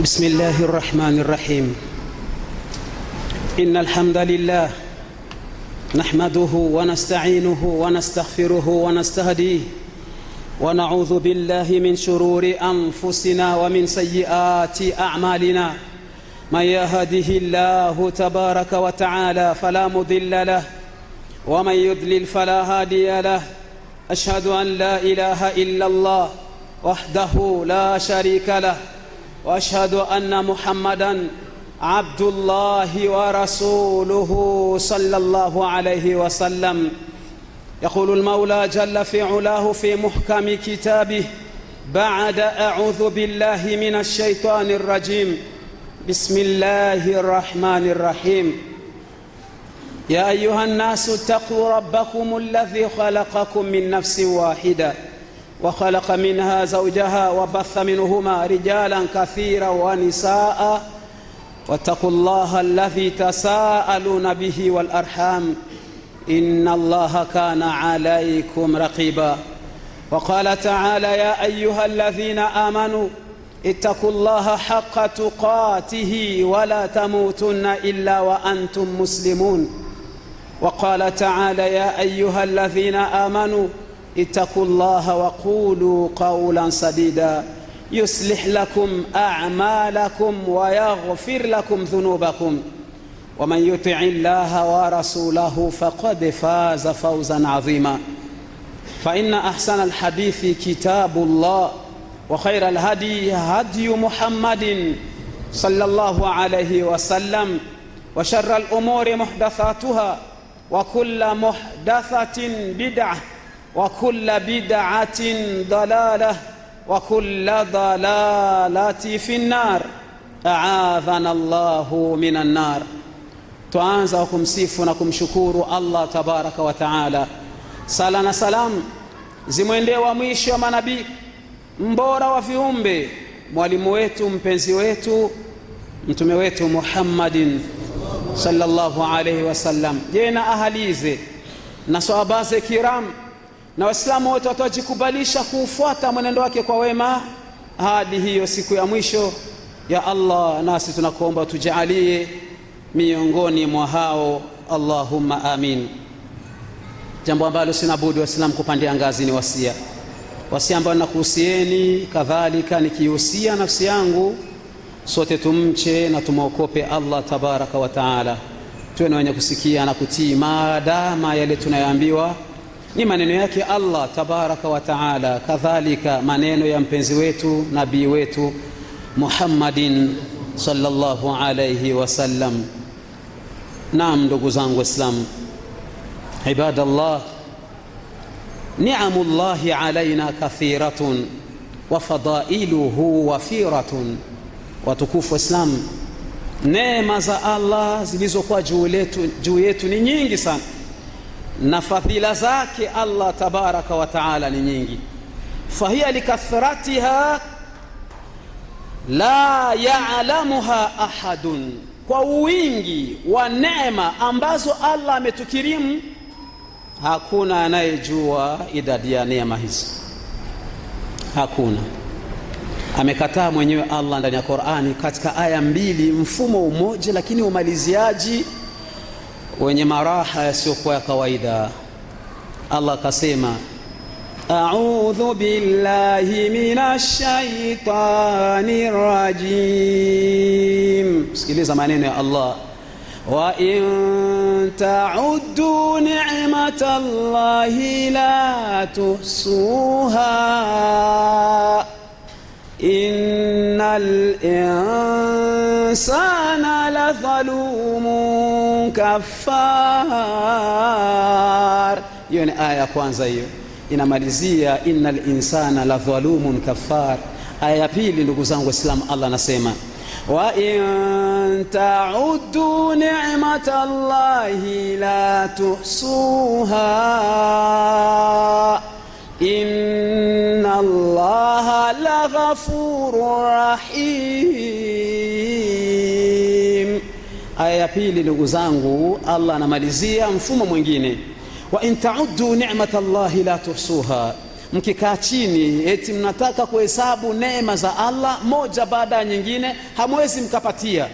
بسم الله الرحمن الرحيم. إن الحمد لله نحمده ونستعينه ونستغفره ونستهديه ونعوذ بالله من شرور أنفسنا ومن سيئات أعمالنا. من يهده الله تبارك وتعالى فلا مضل له ومن يضلل فلا هادي له. أشهد أن لا إله إلا الله وحده لا شريك له وأشهد أن محمدًا عبد الله ورسوله صلى الله عليه وسلم. يقول المولى جل في علاه في محكم كتابه بعد أعوذ بالله من الشيطان الرجيم. بسم الله الرحمن الرحيم. يا أيها الناس اتقوا ربكم الذي خلقكم من نفس واحدة وخلق منها زوجها وبث منهما رجالا كثيرا ونساء واتقوا الله الذي تساءلون به والأرحام إن الله كان عليكم رقيبا. وقال تعالى يا أيها الذين آمنوا اتقوا الله حق تقاته ولا تموتن إلا وأنتم مسلمون. وقال تعالى يا أيها الذين آمنوا اتقوا الله وقولوا قولا سديدا يصلح لكم أعمالكم ويغفر لكم ذنوبكم ومن يطع الله ورسوله فقد فاز فوزا عظيما. فإن أحسن الحديث كتاب الله وخير الهدي هدي محمد صلى الله عليه وسلم وشر الأمور محدثاتها وكل محدثة بدعة وكل بدعة ضلالة وكل ضلالة في النار. أعاذنا الله من النار. tuanza kwa kumsifu na kumshukuru Allah tabaraka wa taala. Sala na salam zimwendee wa mwisho wa manabii, mbora wa viumbe, mwalimu wetu, mpenzi wetu, mtume wetu Muhammadin sallallahu alayhi wasallam, jena ahalize na sahabaze kiram na waislamu wote watajikubalisha kufuata mwenendo wake kwa wema hadi hiyo siku ya mwisho. Ya Allah, nasi tunakuomba tujalie miongoni mwa hao, Allahumma amin. Jambo ambalo sina budi waislamu kupandia ngazi ni wasia ambao nakuhusieni, kadhalika nikihusia nafsi yangu, sote tumche na tumokope Allah tabaraka wa taala. Tuwe ni wenye kusikia na kutii maadama yale tunayoambiwa ni maneno yake Allah tabaraka wa taala, kadhalika maneno ya mpenzi wetu, nabii wetu Muhammadin sallallahu alayhi wasallam. Naam, ndugu zangu Waislamu, ibadallah, ni'amullahi alaina kathiratun wa fadailuhu wafiratun. Watukufu Waislamu, neema za Allah zilizokuwa juu yetu ni nyingi sana, na fadhila zake Allah tabaraka wa taala ni nyingi. Fahiya likathratiha la ya'lamuha ahadun, kwa wingi wa neema ambazo Allah ametukirimu hakuna anayejua idadi ya neema hizi. Hakuna. Amekataa mwenyewe Allah ndani ya Qur'ani katika aya mbili, mfumo umoja lakini umaliziaji wenye maraha yasiyokuwa ya kawaida. Allah kasema a'udhu billahi minash shaitanir rajim. Sikiliza maneno ya Allah. wa in ta'uddu ni'matallahi la tuhsuha innal insana la dhalumun kafar. Hiyo ni aya ya kwanza, hiyo inamalizia innal insana la dhalumun kafar. Aya ya pili, ndugu zangu Waislamu, Allah anasema wa in ta'uddu ni'matallahi la tuhsuha inna Allaha la ghafurur rahim. Aya ya pili, ndugu zangu, Allah anamalizia mfumo mwingine, wa in ta'uddu ni'matallahi la tuhsuha. Mkikaa chini eti mnataka kuhesabu neema za Allah moja baada ya nyingine, hamwezi mkapatia.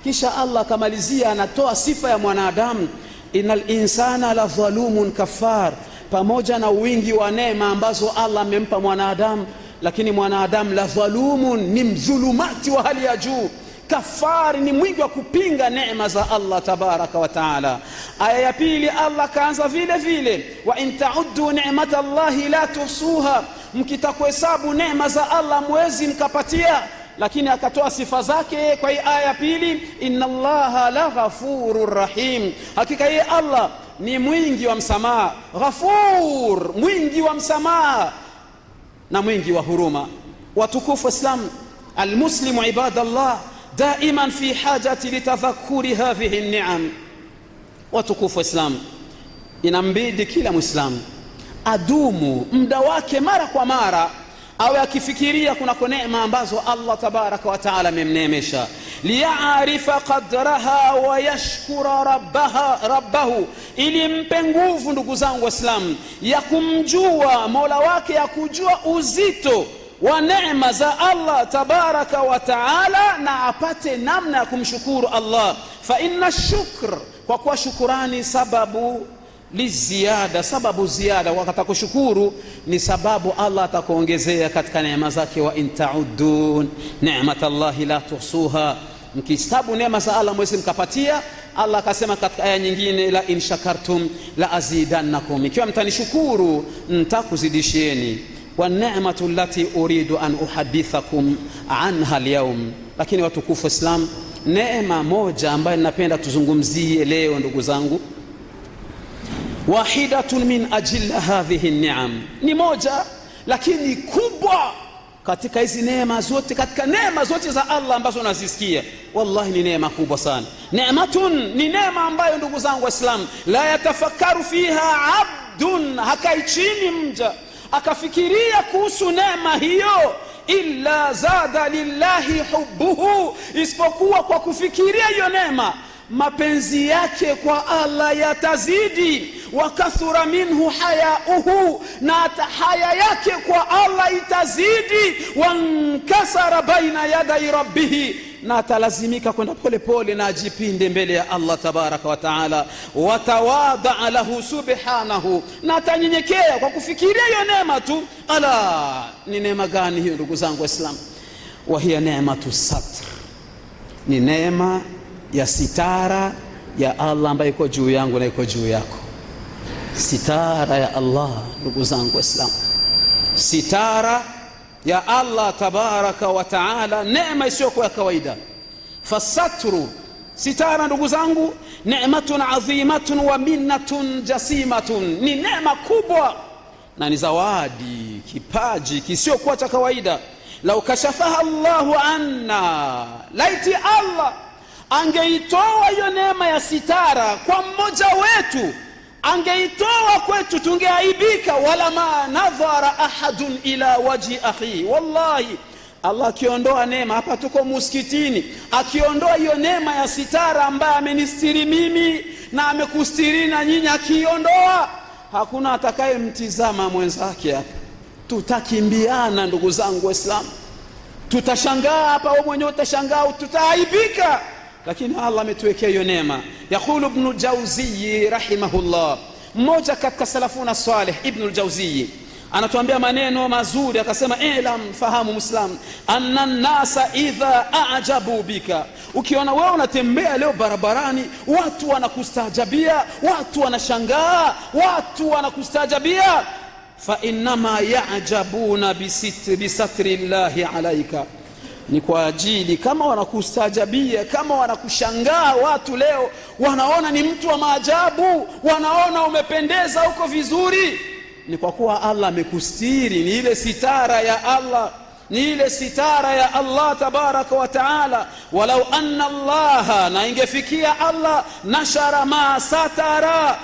Kisha Allah akamalizia, anatoa sifa ya mwanadamu, innal insana la dhalumun kafar. Pamoja na wingi wa neema ambazo Allah amempa mwanadamu, lakini mwanadamu la dhalumun, ni mdhulumati wa hali ya juu. Kafari ni mwingi wa kupinga neema za Allah tabaraka wa taala. Aya ya pili, Allah kaanza vile vile, wa in ta'uddu ni'matallahi la tuhsuha. Mkitakuhesabu neema za Allah mwezi mkapatia, lakini akatoa sifa zake kwa hii aya ya pili, inna Allaha la ghafurur rahim. Hakika yeye Allah ni mwingi wa msamaha, ghafur, mwingi wa msamaha na mwingi wa huruma. Watukufu Islam, almuslimu ibadallah daiman fi hajati litadhakuri hadhihi ni'am. Watukufu Islam, inambidi kila Muislamu adumu muda wake mara kwa mara awe akifikiria kunako neema ambazo Allah tabaraka wa taala amemneemesha, liya'rifa qadraha wa yashkura rabbahu, ili mpe nguvu, ndugu zangu Waislamu, ya kumjua Mola wake, ya kujua uzito wa neema za Allah tabaraka wa taala, na apate namna ya kumshukuru Allah. Fa inna shukr, kwa kuwa shukurani sababu liziada, sababu ziada. Wakati kushukuru ni sababu Allah atakuongezea katika neema zake. Wa in ta'uddu ni'matallahi la tuhsuha. Mkihesabu neema za Allah mwezi mkapatia, Allah akasema katika aya nyingine, la in shakartum la azidannakum, ikiwa mtanishukuru nitakuzidishieni. Wa ni'matu allati uridu an uhadithakum anha alyawm. Lakini watukufu Islam, neema moja ambayo ninapenda tuzungumzie leo, ndugu zangu, wahidatun min ajilla hadhihi ni'am, ni moja lakini kubwa katika hizi neema zote, katika neema zote za Allah ambazo unazisikia, wallahi ni neema kubwa sana. Neematun, ni neema ambayo ndugu zangu Waislamu, la yatafakaru fiha abdun, hakai chini mja akafikiria kuhusu neema hiyo, illa zada lillahi hubbuhu, isipokuwa kwa kufikiria hiyo neema mapenzi yake kwa Allah yatazidi. Wa kathura minhu hayauhu, na haya yake kwa Allah itazidi. Wa nkasara baina yadai rabbihi, na atalazimika kwenda pole pole na ajipinde mbele ya Allah tabaraka wa taala. Wa tawadha lahu subhanahu, na atanyenyekea kwa kufikiria hiyo neema tu. Ala, ni neema gani hiyo ndugu zangu Waislamu? Wa hiya neematu satr, ni neema ya sitara ya Allah ambayo iko juu yangu na iko juu yako. Sitara ya Allah, ndugu zangu Waislamu, sitara ya Allah tabaraka wa taala, neema isiyo kwa kawaida. Fasatru, sitara ndugu zangu, neematun adhimatun wa minnatun jasimatun, ni neema kubwa na ni zawadi, kipaji kisio kwa cha kawaida. Lau kashafaha Allahu anna, laiti Allah angeitoa hiyo neema ya sitara kwa mmoja wetu, angeitoa kwetu, tungeaibika. Wala ma nadhara ahadun ila waji akhi, wallahi Allah akiondoa neema, hapa tuko msikitini, akiondoa hiyo neema ya sitara ambaye amenistiri mimi na amekustiri na nyinyi, akiondoa, hakuna atakaye mtizama mwenzake hapa. Tutakimbiana ndugu zangu Waislamu, tutashangaa hapa, wewe mwenyewe utashangaa, tutaaibika. Lakini Allah ametuwekea hiyo neema. Yaqulu Ibn Jawzi rahimahullah, mmoja katika salafuna salih, Ibn al-Jawzi anatuambia maneno mazuri, akasema ilam, fahamu Muislam, anna nasa idha a'jabu bika, ukiona wewe unatembea leo barabarani watu wanakustajabia, watu wanashangaa, watu wanakustajabia, fa inma ya'jabuna bisatri llahi alayka, ni kwa ajili kama wanakustajabia, kama wanakushangaa watu leo, wanaona ni mtu wa maajabu, wanaona umependeza uko vizuri, ni kwa kuwa Allah amekustiri. Ni ile sitara ya Allah, ni ile sitara ya Allah tabaraka wa taala. Walau anna Allah, na ingefikia Allah, nashara ma satara,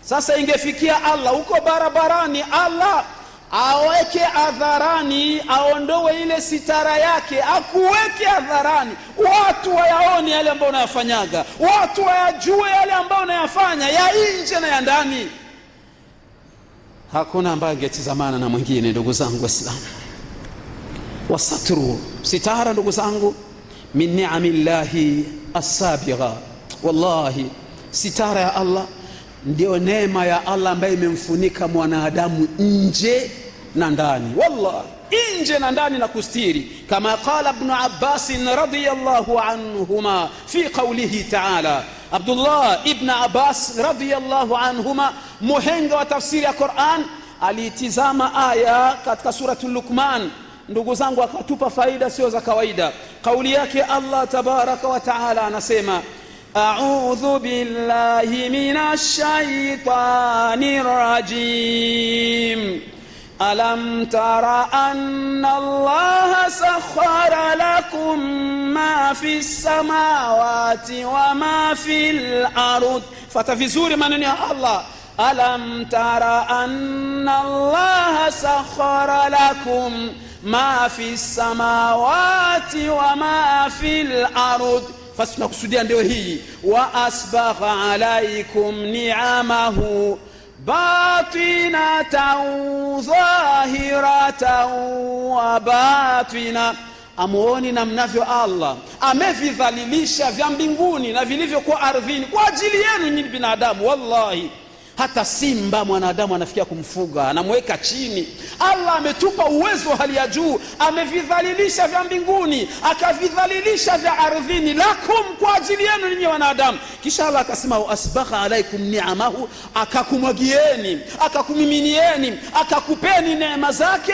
sasa ingefikia Allah uko barabarani, Allah aweke adharani, aondoe ile sitara yake, akuweke adharani, watu wayaone yale ambayo unayafanyaga, watu wayajue yale ambayo unayafanya ya nje na ya ndani, hakuna ambaye angetizamana na mwingine. Ndugu zangu Waislamu, wasatru, sitara ndugu zangu, min ni'amillahi as-sabigha. Wallahi sitara ya Allah ndio neema ya Allah ambaye imemfunika mwanadamu nje na ndani, wallahi nje na ndani na kustiri, kama qala ibn Abbas radhiyallahu anhuma fi qawlihi ta'ala. Abdullah ibn Abbas radhiyallahu anhuma, muhenga wa tafsiri ya Qur'an, alitizama aya katika suratul Luqman, ndugu zangu, akatupa faida sio za kawaida. Kauli yake Allah tabaraka wa taala anasema, a'udhu billahi minash shaitanir rajim, alam tara anna allaha sakhara lakum ma fis samawati wa ma fil ard. Fata vizuri maneno ya Allah, alam tara anna allaha sakhara lakum ma fis samawati wa ma fil ard. Fasi tunakusudia ndio hii, wa asbagha alaikum ni'amahu batinatan zahiratan wa batina. Amuoni namnavyo Allah amevidhalilisha vya mbinguni na vilivyokuwa ardhini kwa ajili yenu nyinyi binadamu. Wallahi hata simba mwanadamu anafikia kumfuga, anamweka chini. Allah ametupa uwezo hali ya juu, amevidhalilisha vya mbinguni, akavidhalilisha vya ardhini, lakum, kwa ajili yenu ninyi wanadamu. Kisha Allah akasema, asbagha alaikum ni'amahu, akakumwagieni, akakumiminieni, akakupeni neema zake,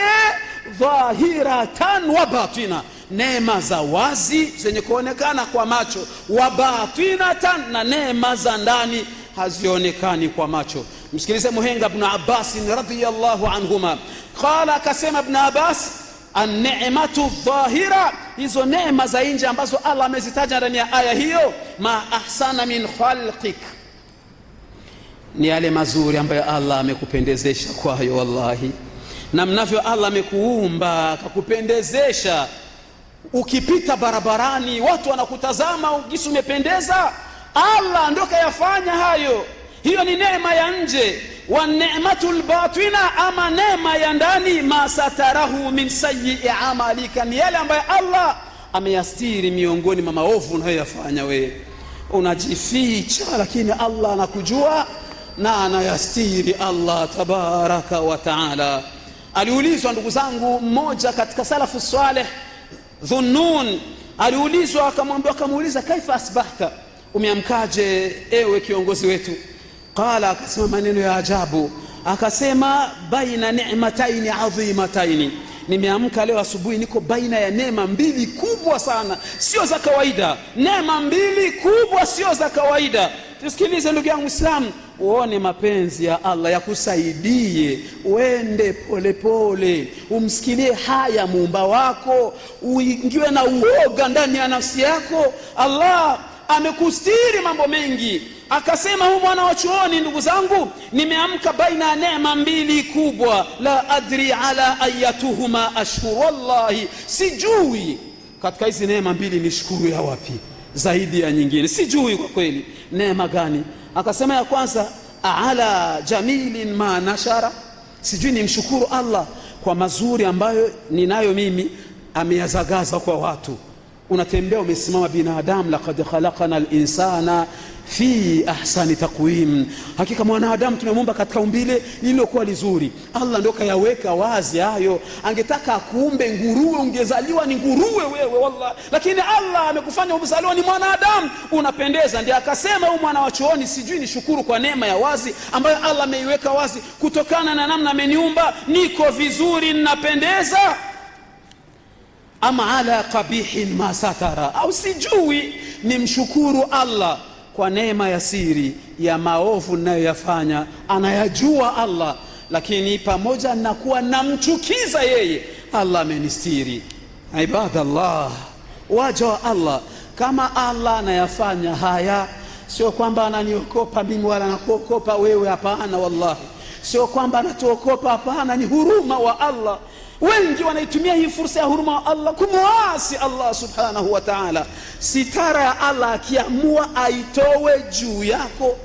dhahiratan wa batina, neema za wazi zenye kuonekana kwa macho, wa batinatan, na neema za ndani hazionekani kwa macho. Msikilize muhenga ibn Abbas radhiyallahu anhuma, qala, akasema ibn Abbas, an-ni'matu dhahira, hizo neema za nje ambazo Allah amezitaja ndani ya aya hiyo, ma ahsana min khalqik, ni yale mazuri ambayo Allah amekupendezesha kwayo. Wallahi namnavyo Allah amekuumba akakupendezesha, ukipita barabarani watu wanakutazama ugisi umependeza, Allah ndio kayafanya hayo. Hiyo ni neema ya nje. Wa ni'matul batina, ama neema ya ndani, ma satarahu min sayyi'i amalika, ni yale ambayo Allah ameyastiri miongoni mwa maovu unayoyafanya. Wewe unajificha, lakini Allah anakujua na anayastiri. Allah tabaraka wa taala. Aliulizwa ndugu zangu mmoja katika salafu salih, Dhunnun, aliulizwa, akamuuliza, kaifa asbahta, umeamkaje ewe kiongozi wetu? Qala, akasema maneno ya ajabu, akasema, baina ni'mataini adhimataini, nimeamka leo asubuhi niko baina ya neema mbili kubwa sana, sio za kawaida. Neema mbili kubwa sio za kawaida. Tusikilize ndugu yangu Muislamu, uone mapenzi ya Allah yakusaidie uende polepole, umsikilie haya muumba wako, uingiwe na uoga ndani ya nafsi yako. Allah amekustiri mambo mengi. Akasema huyu mwana wa chuoni, ndugu zangu, nimeamka baina ya neema mbili kubwa, la adri ala ayatuhuma ashkur, wallahi sijui katika hizi neema mbili nishukuru ya wapi zaidi ya nyingine, sijui kwa kweli neema gani. Akasema ya kwanza, ala jamilin ma nashara, sijui nimshukuru Allah kwa mazuri ambayo ninayo mimi, ameyazagaza kwa watu. Unatembea umesimama binadamu, laqad khalaqana al-insana fi ahsani taqwim. Hakika mwanadamu tumemuumba katika umbile lililokuwa lizuri. Allah ndio kayaweka wazi hayo. Angetaka akuumbe nguruwe, ungezaliwa ni nguruwe wewe wallahi, lakini Allah amekufanya umezaliwa ni mwanadamu, unapendeza. Ndiye akasema huyu mwana wa chuoni, sijui ni shukuru kwa neema ya wazi ambayo Allah ameiweka wazi. Kutokana na namna ameniumba niko vizuri, ninapendeza. Ama ala qabihin ma satara, au sijui ni mshukuru Allah kwa neema ya siri ya maovu ninayoyafanya, anayajua Allah, lakini pamoja na kuwa namchukiza yeye, Allah amenistiri. Ibadallah, waja wa Allah, kama Allah anayafanya haya, sio kwamba ananiokopa mimi wala anakuokopa wewe, hapana. Wallahi sio kwamba anatuokopa, hapana, ni huruma wa Allah. Wengi wanaitumia hii fursa ya huruma wa Allah kumuasi Allah subhanahu wa ta'ala. Sitara ya Allah akiamua aitowe juu yako,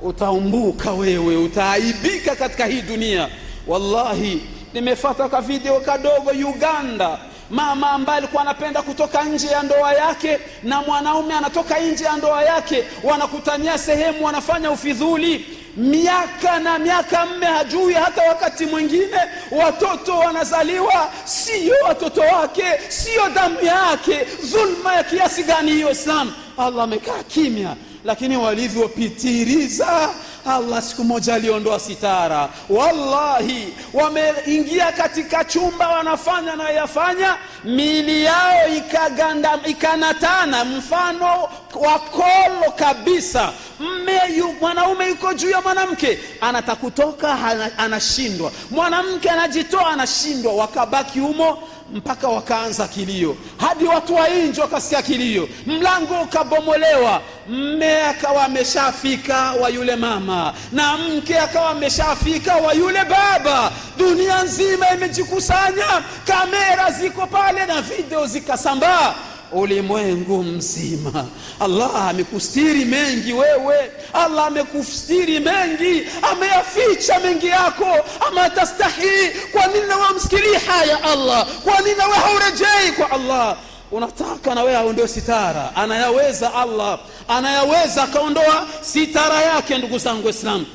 utaumbuka wewe, utaaibika katika hii dunia. Wallahi nimefuata ka video kadogo Uganda, mama ambaye alikuwa anapenda kutoka nje ya ndoa yake na mwanaume anatoka nje ya ndoa yake, wanakutania sehemu, wanafanya ufidhuli. Miaka na miaka mme hajui hata wakati mwingine watoto wanazaliwa sio watoto wake, sio damu yake. Dhulma ya kiasi gani hiyo Islam? Allah amekaa kimya, lakini walivyopitiliza Allah siku moja aliondoa sitara. Wallahi wameingia katika chumba, wanafanya na yafanya, miili yao ikaganda, ikanatana mfano wa kolo kabisa. Mwanaume yuko juu ya mwanamke, anataka kutoka, anashindwa. Mwanamke anajitoa, anashindwa. Wakabaki humo mpaka wakaanza kilio, hadi watu wa nje wakasikia kilio, mlango ukabomolewa. Mme akawa ameshafika wa yule mama na mke akawa ameshafika wa yule baba. Dunia nzima imejikusanya, kamera ziko pale na video zikasambaa ulimwengu mzima. Allah amekustiri mengi wewe, Allah amekustiri mengi, ameyaficha mengi yako. Ama tastahi, kwa nini wamsikili haya Allah? Kwa nini wewe haurejei kwa Allah? Unataka na wewe aondoe sitara? Anayaweza Allah, anayaweza kaondoa sitara yake. Ndugu zangu Waislamu,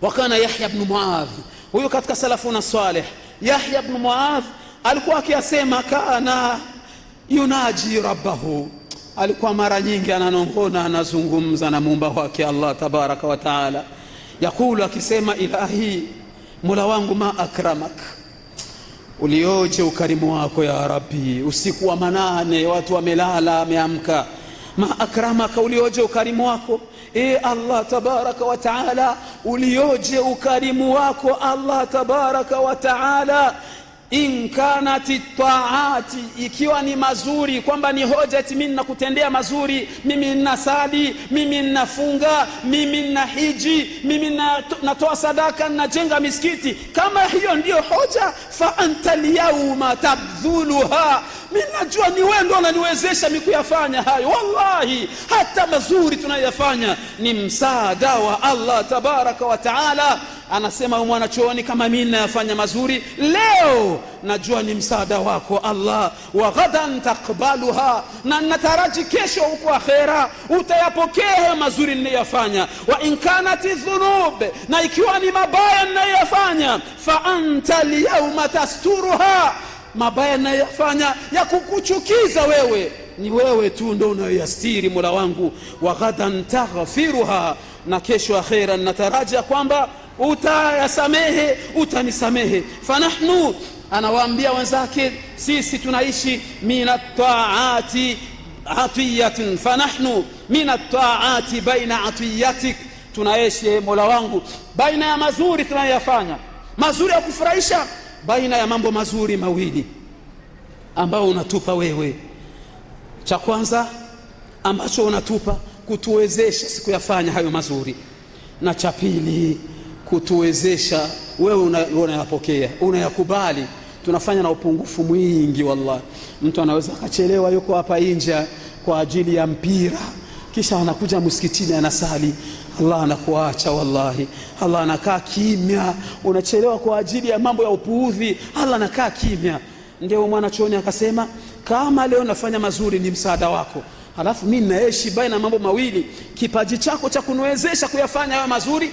wakana Yahya ibn Muadh, huyu katika salafuna salih, Yahya ibn Muadh alikuwa akisema kana yunaji rabbahu, alikuwa mara nyingi ananongona, anazungumza na muumba wake Allah tabaraka wa taala. Yakulu, akisema ilahi, Mola wangu, ma akramak, ulioje ukarimu wako ya Rabbi. Usiku wa manane watu wamelala, ameamka, ma akramaka, ulioje ukarimu wako Allah tabaraka wa taala, ulioje ukarimu wako Allah tabaraka wa taala. In kanati taati, ikiwa ni mazuri, kwamba ni hoja mimi ninakutendea mazuri, mimi ninasali, mimi ninafunga, mimi ninahiji, mimi natoa sadaka, ninajenga misikiti, kama hiyo ndio hoja, fa anta al-yawma tabdhuluha, mimi najua ni wewe ndio unaniwezesha mimi kuyafanya hayo. Wallahi hata mazuri tunayofanya ni msaada wa Allah tabaraka wa taala. Anasema mwanachuoni, kama mimi nayafanya mazuri leo, najua ni msaada wako Allah. Wa ghadan taqbaluha, na nataraji kesho huko akhera utayapokea mazuri ninayofanya. Wa in kanati dhunub, na ikiwa ni mabaya ninayofanya, fa anta al-yawma tasturuha, mabaya ninayofanya ya kukuchukiza wewe, ni wewe tu ndio unayastiri Mola wangu. Wa ghadan taghfiruha, na kesho akhera nataraja kwamba utayasamehe, utanisamehe. Fanahnu, anawaambia wenzake, sisi tunaishi minat taati atiyatin, fanahnu minat taati baina atiyatik, tunaishi Mola wangu baina ya mazuri tunayofanya, mazuri ya kufurahisha, baina ya mambo mazuri mawili ambao unatupa wewe. Cha kwanza ambacho unatupa kutuwezesha siku yafanya hayo mazuri, na cha pili kutuwezesha wewe unayapokea, unayakubali. Tunafanya na upungufu mwingi wallahi. Mtu anaweza akachelewa, yuko hapa nje kwa ajili ya mpira, kisha anakuja msikitini anasali, Allah anakuacha wallahi. Allah anakaa kimya. Unachelewa kwa ajili ya mambo ya upuudhi, Allah anakaa kimya. Ndio mwanachuoni akasema, kama leo nafanya mazuri ni msaada wako, halafu mimi naishi baina mambo mawili, kipaji chako cha kuniwezesha kuyafanya hayo mazuri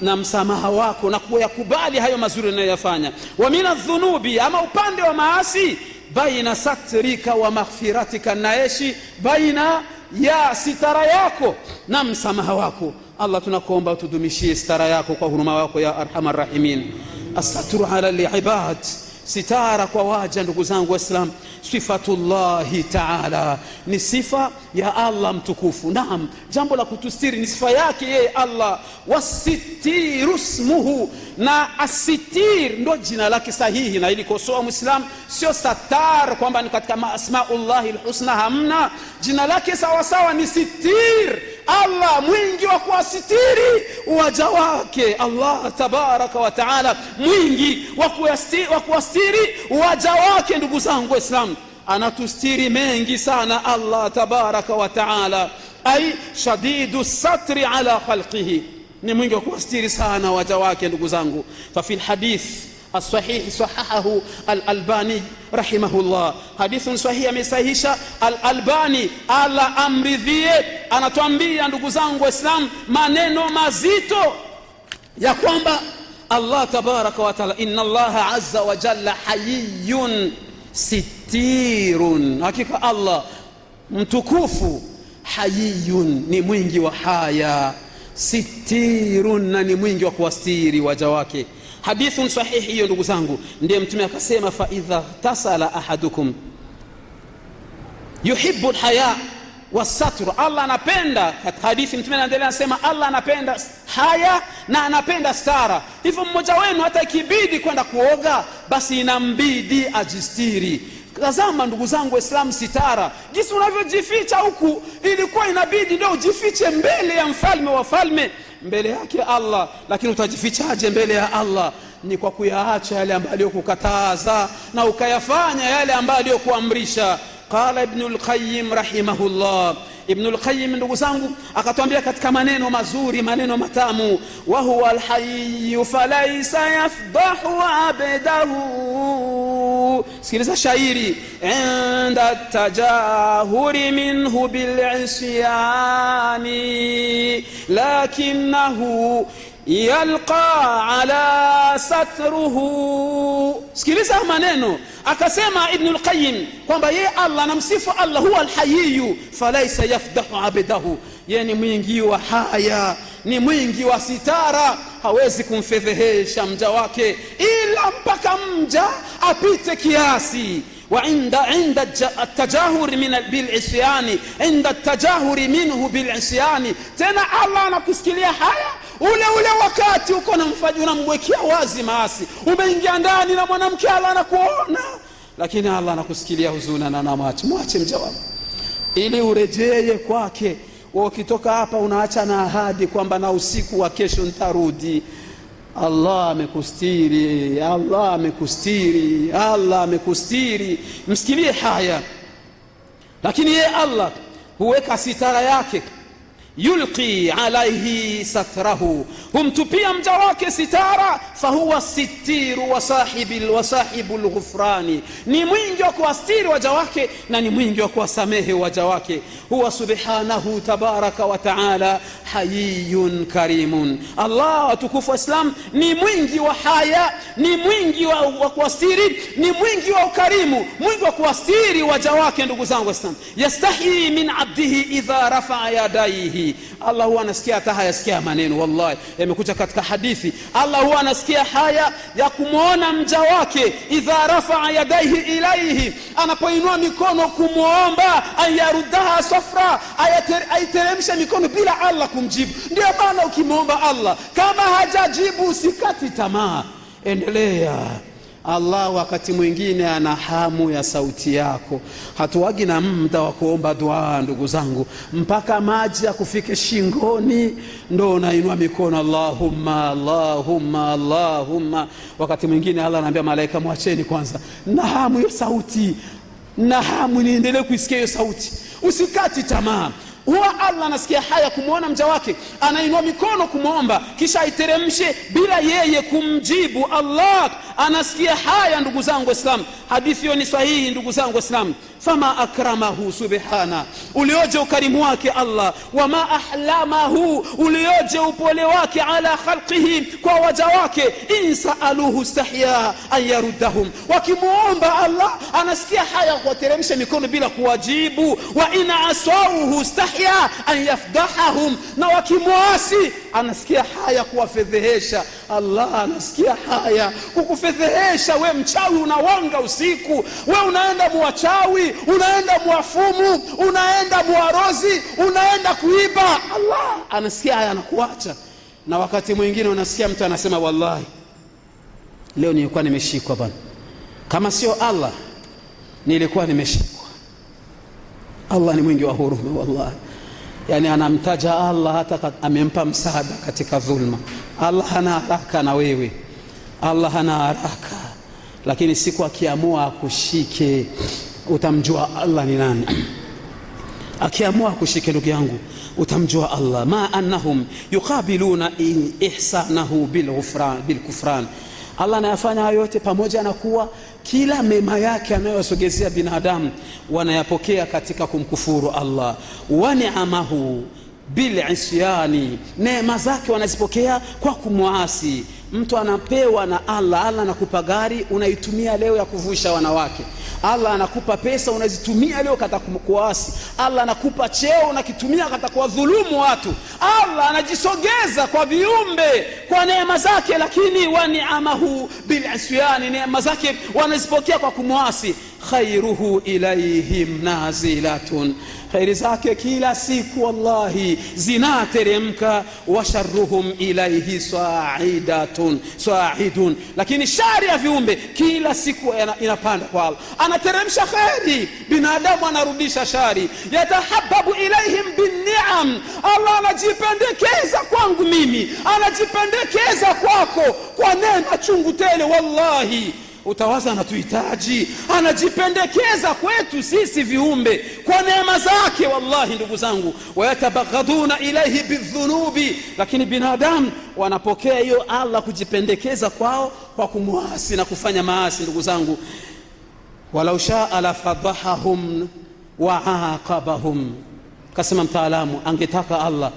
na msamaha wako na kuyakubali hayo mazuri ninayofanya. Wa mina dhunubi, ama upande wa maasi, baina satrika wa maghfiratika, naishi baina ya sitara yako na msamaha wako. Allah, tunakuomba utudumishie sitara yako kwa huruma wako ya arhamar rahimin. As-satru ala al-ibad, sitara kwa waja. Ndugu zangu Waislamu, sifatullahi ta'ala, ni sifa ya Allah mtukufu. Naam, jambo la kutustiri ni sifa yake yeye Allah. Wasitiru ismuhu, na asitir ndo jina lake sahihi, na ili kosoa Muislam sio satar kwamba ni katika asmaullahi alhusna, hamna. Jina lake sawa sawa ni sitir. Allah mwingi wa kuasitiri waja wake. Allah tabaraka wa taala mwingi wa kuastiri waja wake. Ndugu zangu Waislamu, anatustiri mengi sana Allah tabaraka wa taala. Ay shadidu satri ala khalqihi, ni mwingi wa kuastiri sana waja wake. Ndugu zangu, fa fil hadith الصحيح صححه الألباني رحمه الله، حديث صحيح amesahihisha al-Albani, ala amridhie. Anatuambia ndugu zangu Waislamu maneno mazito ya kwamba Allah tabaraka wa taala, inna Allah azza wa jalla hayyun sitirun, hakika Allah mtukufu hayyun ni mwingi wa haya, sitirun na ni mwingi wa kuastiri waja wake. Hadithun sahihi hiyo ndugu zangu. Ndiye Mtume akasema, fa idha tasala ahadukum yuhibbu alhaya wasatr, Allah anapenda. Katika hadithi Mtume anaendelea anasema Allah anapenda haya na anapenda stara. Hivyo mmoja wenu hata ikibidi kwenda kuoga, basi inambidi ajistiri. Tazama ndugu zangu Waislamu, sitara jinsi unavyojificha huku, ilikuwa inabidi ndio ujifiche mbele ya mfalme wa falme, mbele yake Allah. Lakini utajifichaje mbele ya Allah? Ni kwa kuyaacha yale ambayo aliyokukataza na ukayafanya yale ambayo aliyokuamrisha. Qala Ibn al-Qayyim rahimahullah, Ibn al-Qayyim ndugu zangu akatuambia katika maneno mazuri, maneno matamu, wa huwa al-hayy falaysa yafdahu abdahu. Sikiliza shairi, inda tajahuri minhu bil'isyani lakinahu yalqa ala satruhu. Sikiliza maneno, akasema Ibn al-Qayyim kwamba yeye Allah anamsifu Allah, huwa al-hayy falaysa yafdahu abdahu, yeye ni mwingi wa haya, ni mwingi wa sitara, hawezi kumfedhehesha mja wake ila mpaka mja apite kiasi. وعند التجاهر بالعصيان، عند التجاهر منه بالعصيان، tena Allah anakusikilia haya ule wakati uko unamwekea wazi maasi, umeingia ndani na mwanamke, Allah anakuona, lakini Allah anakusikilia huzuna na mwache mja wako ili urejee kwake. Ukitoka hapa unaacha na ahadi kwamba na usiku wa kesho nitarudi. Allah amekustiri, Allah amekustiri, Allah amekustiri. Msikilie haya. Lakini yeye Allah huweka sitara yake, yulqi alaihi satrahu, humtupia mja wake sitara. Fahuwa sitiru wa sahibul ghufrani, ni mwingi wa kuastiri waja wake na ni mwingi wa kuwasamehe waja wake. Huwa subhanahu tabaraka wa taala hayyun karimun. Allah watukufu Islam ni mwingi wa haya, ni mwingi wa kuastiri, ni mwingi wa ukarimu, mwingi wa kuastiri waja wake. Ndugu zangu Islam, yastahi min abdihi idha rafa'a yadayhi. Allah huwa anasikia hata hayasikia maneno, wallahi yamekuja katika hadithi. Allah huwa anasikia haya ya kumuona mja wake, idha rafa'a yadayhi ilayhi, anapoinua mikono kumuomba, ayarudaha safra, aiteremsha mikono bila Allah kumjibu. Ndio maana ukimuomba Allah kama hajajibu usikati tamaa, endelea. Allah wakati mwingine ana hamu ya sauti yako. Hatuwagi na muda wa kuomba dua ndugu zangu mpaka maji ya kufike shingoni ndo unainua mikono, Allahumma Allahumma Allahumma. Wakati mwingine Allah anaambia malaika, mwacheni kwanza, na hamu ya sauti, na hamu niendelee kuisikia hiyo sauti, usikati tamaa. Huwa Allah anasikia haya kumuona mja wake anainua mikono kumuomba, kisha aiteremshe bila yeye kumjibu. Allah anasikia haya. Ndugu zangu Waislamu, hadithi hiyo ni sahihi ndugu zangu Waislamu. Fama akramahu subhana, ulioje ukarimu wake Allah. Wama ahlamahu, ulioje upole wake ala khalqihi, kwa waja wake. Insaaluhu stahya an yaruddahum, wakimuomba Allah anasikia haya kuwateremsha mikono bila kuwajibu. Wa ina asauhu stahya an yafdahahum, na wakimuasi anasikia haya kuwafedhehesha. Allah anasikia haya kukufedhehesha. We mchawi unawanga usiku, we unaenda muwachawi, unaenda muwafumu, unaenda muwarozi, unaenda kuiba, Allah anasikia haya anakuacha. Na wakati mwingine unasikia mtu anasema wallahi leo nilikuwa nimeshikwa bana, kama sio Allah nilikuwa nimeshikwa. Allah ni mwingi wa huruma wallahi. Yani anamtaja Allah hata amempa msaada katika dhulma. Allah hana haraka na wewe, Allah hana haraka, lakini siku akiamua akushike utamjua Allah ni nani. Akiamua akushike ndugu yangu utamjua Allah. Ma annahum yuqabiluna ihsanahu bilkufran. Allah anayafanya hayo yote pamoja na kuwa kila mema yake anayosogezea binadamu wanayapokea katika kumkufuru Allah. Wa ni'amahu bilisyani, neema zake wanazipokea kwa kumwasi. Mtu anapewa na Allah, Allah anakupa gari unaitumia leo ya kuvusha wanawake. Allah anakupa pesa unazitumia leo kata kuasi. Allah anakupa cheo unakitumia kata kuwadhulumu watu. Allah anajisogeza kwa viumbe kwa neema zake, lakini wa ni'amahu bilisyani, neema zake wanazipokea kwa kumwasi. Khairuhu ilayhim nazilatun, khairi zake kila siku wallahi zinateremka. Wa sharruhum ilayhi sa'idun, lakini shari ya viumbe kila siku inapanda kwa Allah. Anateremsha khairi, binadamu anarudisha shari. Yatahabbabu ilayhim binni'am, Allah anajipendekeza kwangu mimi, anajipendekeza kwako kwa neema chungu tele. Wallahi utawaza anatuhitaji, anajipendekeza kwetu sisi viumbe kwa neema zake wallahi ndugu zangu. Wayatabaghaduna ilayhi bidhunubi, lakini binadamu wanapokea hiyo Allah kujipendekeza kwao kwa kumwasi na kufanya maasi ndugu zangu. Walau shaa la fadhahahum wa aqabahum, kasema mtaalamu, angetaka Allah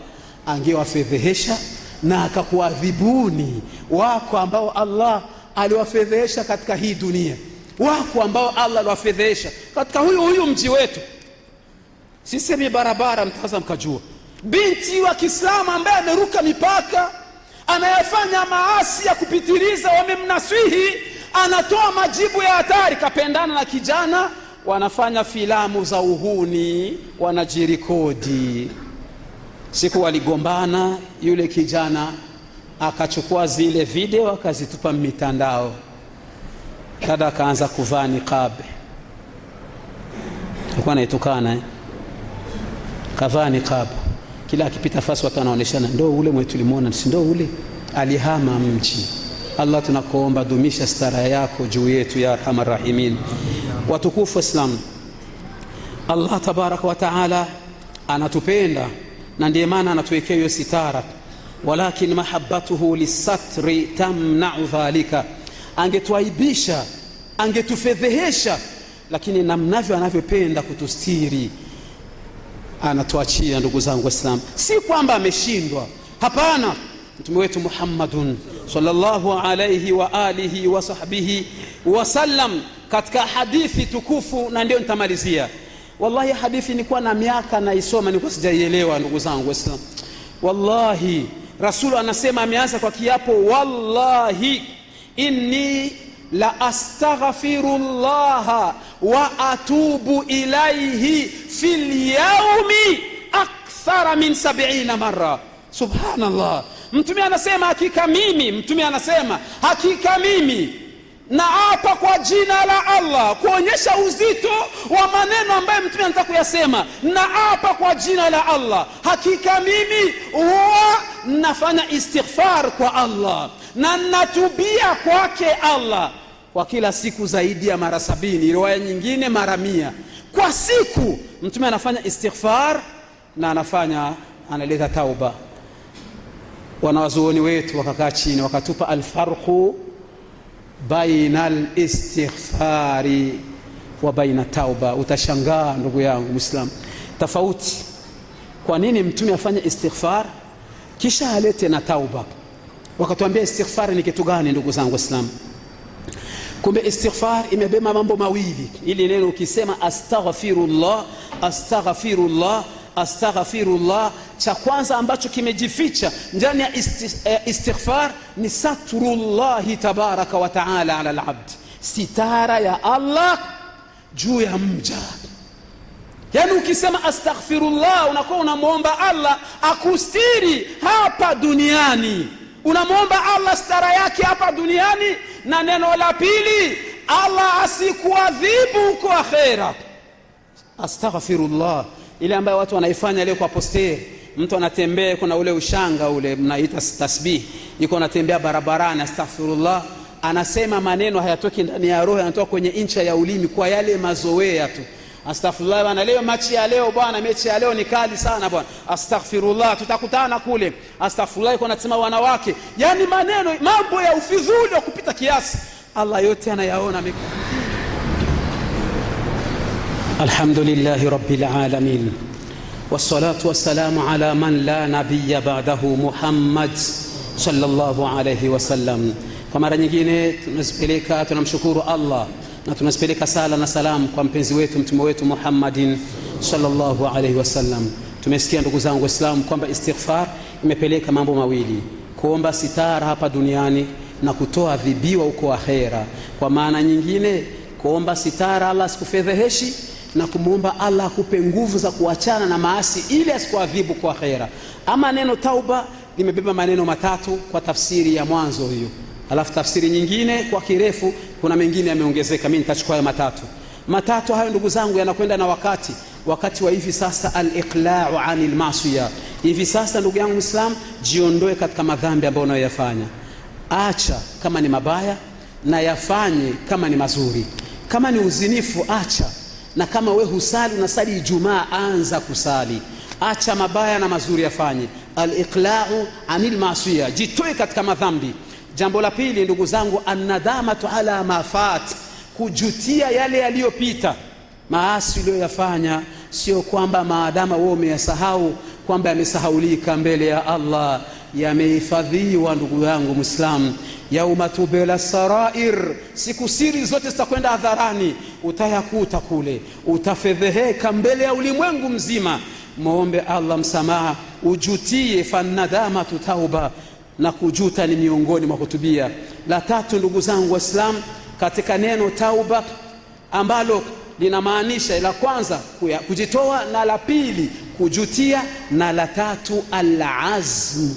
angewafedhehesha na akakuadhibuni. Wako ambao Allah aliwafedhesha katika hii dunia, wako ambao Allah aliwafedhesha katika huyu mji wetu. Sisemi barabara, mtaanza mkajua. Binti wa Kiislamu ambaye ameruka mipaka, anayefanya maasi ya kupitiliza, wamemnasihi, anatoa majibu ya hatari. Kapendana na kijana, wanafanya filamu za uhuni, wanajirikodi. Siku waligombana, yule kijana akachukua zile video akazitupa mitandao. Dada akaanza kuvaa niqab, alikuwa anaitukana kavaa niqab, kila akipita fasi watu wanaoneshana, ndio ule mwetu tulimuona, si ndio ule alihama mji. Allah tunakuomba dumisha stara yako juu yetu ya arhamar rahimin. Watukufu Islam, Allah tabaraka wa taala anatupenda na ndiye maana anatuwekea hiyo sitara. Walakin mahabbatuhu lisatri tamna'u dhalika, angetuaibisha, angetufedhehesha, lakini namnavyo anavyopenda kutustiri anatuachia ndugu zangu Waislamu. Si kwamba ameshindwa, hapana. Mtume wetu Muhammadun sallallahu alayhi wa alihi wa sahbihi wasallam katika hadithi tukufu, na ndio nitamalizia. Wallahi hadithi nilikuwa na miaka naisoma, nilikuwa sijaielewa ndugu zangu Waislamu. Wallahi Rasul anasema, ameanza kwa kiapo, wallahi inni la astaghfirullah wa atubu ilayhi fil yawmi akthara min 70 marra. Subhanallah. Mtume anasema hakika mimi naapa kwa jina la Allah, kuonyesha uzito wa maneno ambayo mtume anataka kuyasema. Naapa kwa jina la Allah, hakika mimi huwa nafanya istighfar kwa Allah na natubia kwake Allah kwa kila siku zaidi ya mara 70, riwaya nyingine mara 100 kwa siku. Mtume anafanya istighfar na analeta tauba. Wanawazuoni wetu wakakaa chini wakatupa alfarqu baina al-istighfari wa baina tauba. Utashangaa ndugu yangu Muislamu, tofauti. Kwa nini mtume afanye istighfar kisha alete na tauba? Wakatuambia istighfar ni kitu gani ndugu zangu Waislamu? Kumbe istighfar imebeba mambo mawili. Ili neno ukisema astaghfirullah, astaghfirullah, astaghfirullah, cha kwanza ambacho kimejificha ndani ya istighfar ni satrullahi tabaraka wa taala ala alabd, sitara ya Allah juu ya mja. Yani ukisema astaghfirullah unakuwa unamuomba Allah akustiri hapa duniani, unamuomba Allah stara yake hapa duniani, na neno la pili Allah asikuadhibu huko akhera. Astaghfirullah ile ambayo watu wanaifanya leo kwa posteri. Mtu anatembea, kuna ule ushanga ule mnaita tasbih, yuko anatembea barabarani, astaghfirullah, anasema maneno hayatoki ndani ya roho, yanatoka kwenye incha ya ulimi kwa yale mazoea tu. Astaghfirullah bwana, leo mechi ya leo bwana, mechi ya leo ni kali sana bwana, astaghfirullah, tutakutana kule, astaghfirullah. Yuko anasema wanawake, yani maneno, mambo ya ufidhuli wa kupita kiasi, Allah yote anayaona. Alhamdulillahi rabbil alamin, wassalatu wassalamu ala man la nabiyya ba'dahu, Muhammad sallallahu alayhi wasallam. Kwa mara nyingine tunamshukuru Allah na tunazipeleka sala na salamu kwa mpenzi wetu mtume wetu Muhammadin sallallahu alayhi wasallam. Tumesikia ndugu zangu Waislamu kwamba istighfar imepeleka mambo mawili: kuomba sitara hapa duniani na kutoa adhibiwa huko akhera. Kwa maana nyingine, kuomba sitara Allah asikufedheheshi, na kumuomba Allah akupe nguvu za kuachana na maasi ili asikuadhibu kwa akhera. Ama neno tauba limebeba maneno matatu kwa tafsiri ya mwanzo hiyo, alafu tafsiri nyingine kwa kirefu, kuna mengine yameongezeka. Mimi nitachukua hayo matatu hayo ndugu zangu, yanakwenda na wakati wa hivi sasa, al-iqla'u 'anil ma'siyah. Hivi sasa ndugu yangu Muislam, jiondoe katika madhambi ambayo unayoyafanya. Acha kama ni mabaya na yafanye kama ni mazuri. Kama ni uzinifu acha, na kama we husali unasali Ijumaa, anza kusali. Acha mabaya na mazuri yafanye. Al-iqla'u 'anil ma'siyah, jitoe katika madhambi. Jambo la pili ndugu zangu, an-nadamatu ala ma fat, kujutia yale yaliyopita. Maasi uliyoyafanya sio kwamba maadama wewe umeyasahau kwamba yamesahaulika mbele ya Allah, yamehifadhiwa ndugu yangu Muislam. Yauma tubela sarair, siku siri zote zitakwenda hadharani, utayakuta kule, utafedheheka mbele ya ulimwengu mzima. Muombe Allah msamaha, ujutie. Fanadamatu tauba, na kujuta ni miongoni mwa kutubia. La tatu ndugu zangu Waislamu, katika neno tauba ambalo linamaanisha, la kwanza kujitoa, na la pili kujutia, na la tatu al-azm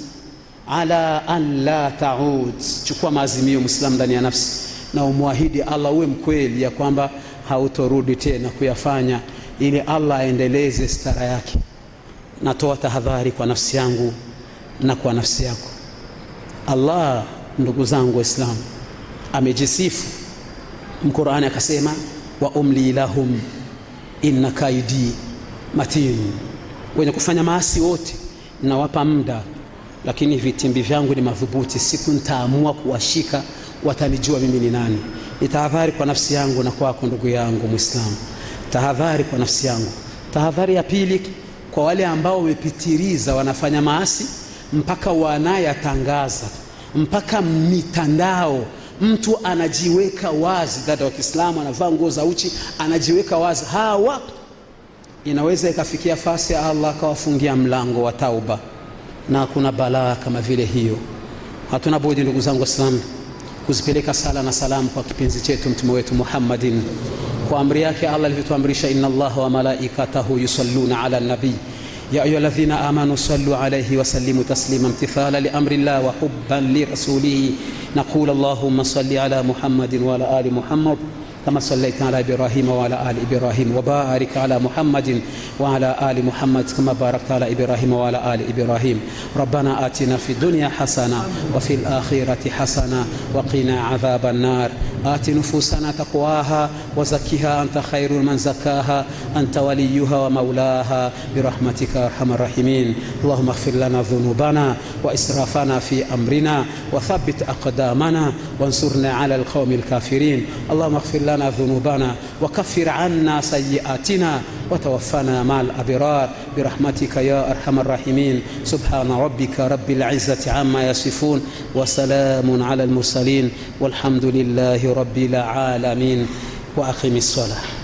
ala an la ta'ud. Chukua maazimio Muislamu ndani ya nafsi na umwahidi Allah, uwe mkweli ya kwamba hautorudi tena kuyafanya, ili Allah aendeleze stara yake. Natoa tahadhari kwa nafsi yangu na kwa nafsi yako. Allah ndugu zangu Waislamu amejisifu Mqur'ani akasema, wa umli lahum inna kaidi matin. Wenye kufanya maasi wote nawapa muda, lakini vitimbi vyangu ni madhubuti. Siku nitaamua kuwashika, watanijua mimi ni nani. Nitahadhari kwa nafsi yangu na kwako ndugu yangu Muislamu, tahadhari kwa nafsi yangu. Tahadhari ya pili kwa wale ambao wamepitiriza, wanafanya maasi mpaka wanayatangaza, mpaka mitandao, mtu anajiweka wazi. Dada wa Kiislamu anavaa nguo za uchi, anajiweka wazi. Hawa inaweza ikafikia fasi ya Allah akawafungia mlango wa tauba, na kuna balaa kama vile hiyo. Hatuna budi ndugu zangu Waislamu kuzipeleka sala na salamu kwa kipenzi chetu mtume wetu Muhammadin, kwa amri yake Allah alivyotuamrisha, inna Allaha wa malaikatahu yusalluna ala nabi ya ayyuhalladhina amanu sallu alayhi wa sallimu taslima, imtithala li amri Allah wa hubban li rasulihi. Naqulu Allahumma salli ala Muhammadin wa ala ali Muhammad كما صليت على إبراهيم وعلى آل إبراهيم وبارك على محمد وعلى آل محمد كما باركت على إبراهيم وعلى آل إبراهيم. ربنا آتنا في الدنيا حسنة وفي الآخرة حسنة وقنا عذاب النار. آت نفوسنا تقواها وزكها أنت خير من زكاها أنت وليها ومولاها برحمتك يا أرحم الراحمين. اللهم اغفر لنا ذنوبنا وإسرافنا في أمرنا وثبت أقدامنا وانصرنا على القوم الكافرين. اللهم اغفر لنا ذنوبنا وكفر عنا سيئاتنا وتوفنا مع الأبرار برحمتك يا أرحم الراحمين. سبحان ربك رب العزة عما يصفون وسلام على المرسلين والحمد لله رب العالمين. وأقم الصلاة.